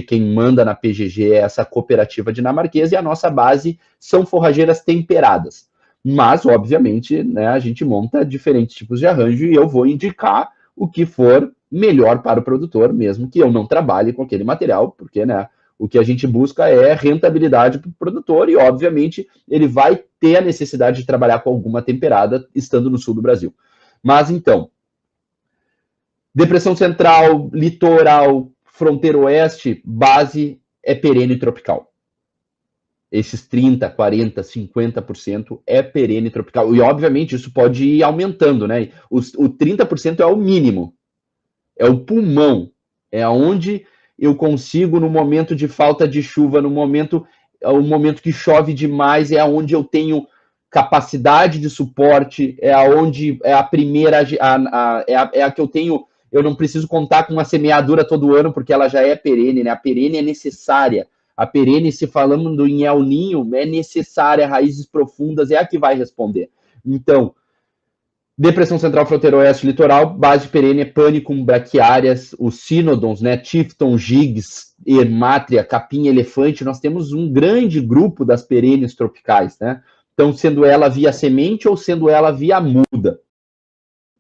quem manda na PGG é essa cooperativa dinamarquesa e a nossa base são forrageiras temperadas. Mas, obviamente, né, a gente monta diferentes tipos de arranjo e eu vou indicar o que for melhor para o produtor, mesmo que eu não trabalhe com aquele material, porque, né, o que a gente busca é rentabilidade para o produtor e, obviamente, ele vai ter a necessidade de trabalhar com alguma temperada estando no sul do Brasil. Mas, então, depressão central, litoral, fronteira oeste, base é perene tropical. Esses 30%, 40%, 50% é perene tropical. E, obviamente, isso pode ir aumentando, né? O 30% é o mínimo. É o pulmão. É onde eu consigo, no momento de falta de chuva, no momento, o momento que chove demais, é onde eu tenho capacidade de suporte, é aonde é a primeira, é a que eu tenho, eu não preciso contar com uma semeadura todo ano, porque ela já é perene, né? A perene é necessária. A perene, se falando em El Ninho, é necessária, raízes profundas, é a que vai responder. Então, depressão central, fronteira oeste, litoral, base perene é Panicum, braquiárias, os Cynodons, né, Tifton, Gigs, Hermátria, capim, elefante, nós temos um grande grupo das perenes tropicais, né? Então, sendo ela via semente ou sendo ela via muda.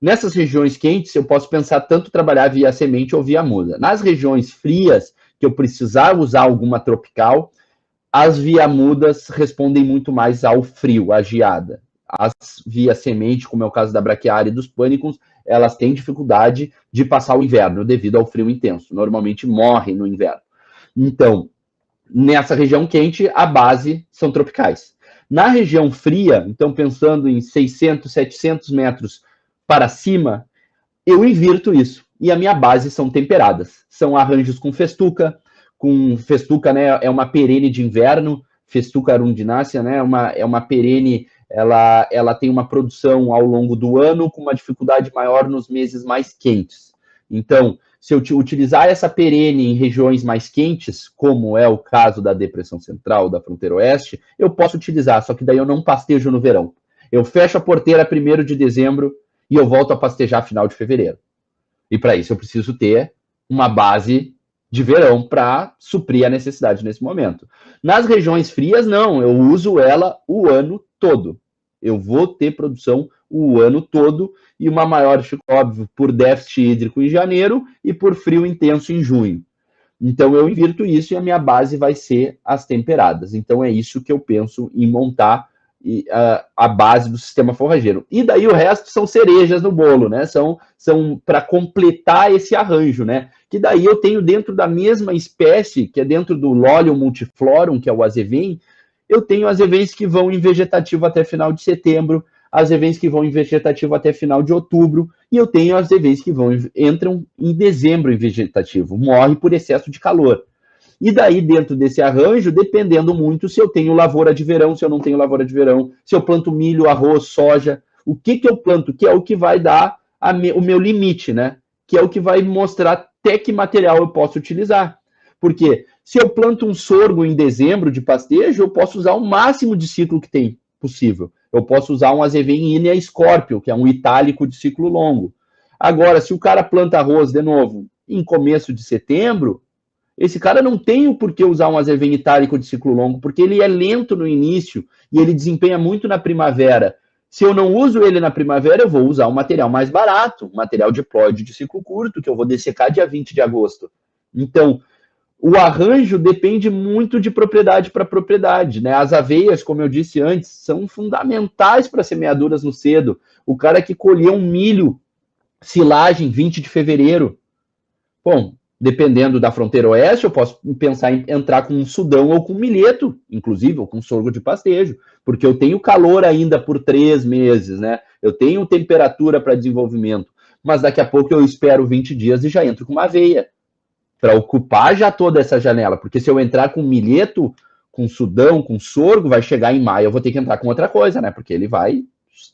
Nessas regiões quentes, eu posso pensar tanto trabalhar via semente ou via muda. Nas regiões frias, que eu precisar usar alguma tropical, as via mudas respondem muito mais ao frio, à geada. As via semente, como é o caso da braquiária e dos pânicos, elas têm dificuldade de passar o inverno devido ao frio intenso. Normalmente morrem no inverno. Então, nessa região quente, a base são tropicais. Na região fria, então pensando em 600, 700 metros para cima, eu invirto isso. E a minha base são temperadas. São arranjos com festuca, né, é uma perene de inverno, Festuca arundinacea, né, é uma perene, ela tem uma produção ao longo do ano com uma dificuldade maior nos meses mais quentes. Então, se eu utilizar essa perene em regiões mais quentes, como é o caso da depressão central, da fronteira oeste, eu posso utilizar, só que daí eu não pastejo no verão. Eu fecho a porteira 1º de dezembro e eu volto a pastejar final de fevereiro. E para isso eu preciso ter uma base de verão para suprir a necessidade nesse momento. Nas regiões frias, não, eu uso ela o ano todo. Eu vou ter produção o ano todo e uma maior, óbvio, por déficit hídrico em janeiro e por frio intenso em junho. Então eu invirto isso e a minha base vai ser as temperadas. Então é isso que eu penso em montar a base do sistema forrageiro. E daí o resto são cerejas no bolo, né? São para completar esse arranjo, né? Que daí eu tenho dentro da mesma espécie, que é dentro do Lolium multiflorum, que é o azevém, eu tenho azevens que vão em vegetativo até final de setembro, azevens que vão em vegetativo até final de outubro, e eu tenho azevens que entram em dezembro em vegetativo, morre por excesso de calor. E daí, dentro desse arranjo, dependendo muito se eu tenho lavoura de verão, se eu não tenho lavoura de verão, se eu planto milho, arroz, soja, o que eu planto, que é o que vai dar o meu limite, né? Que é o que vai mostrar até que material eu posso utilizar. Porque se eu planto um sorgo em dezembro de pastejo, eu posso usar o máximo de ciclo que tem possível. Eu posso usar um azevém Inea Scorpio, que é um itálico de ciclo longo. Agora, se o cara planta arroz, de novo, em começo de setembro, esse cara não tem o porquê usar um azevém itálico de ciclo longo, porque ele é lento no início e ele desempenha muito na primavera. Se eu não uso ele na primavera, eu vou usar um material mais barato, um material diploide de ciclo curto, que eu vou dessecar dia 20 de agosto. Então, o arranjo depende muito de propriedade para propriedade, né? As aveias, como eu disse antes, são fundamentais para semeaduras no cedo. O cara que colheu um milho, silagem, 20 de fevereiro, bom, dependendo da fronteira oeste, eu posso pensar em entrar com um sudão ou com milheto, inclusive, ou com sorgo de pastejo, porque eu tenho calor ainda por 3 meses, né? Eu tenho temperatura para desenvolvimento, mas daqui a pouco eu espero 20 dias e já entro com uma aveia, para ocupar já toda essa janela, porque se eu entrar com milheto, com sudão, com sorgo, vai chegar em maio, eu vou ter que entrar com outra coisa, né? Porque ele vai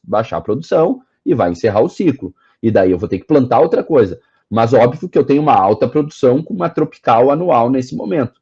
baixar a produção e vai encerrar o ciclo, e daí eu vou ter que plantar outra coisa. Mas óbvio que eu tenho uma alta produção com uma tropical anual nesse momento.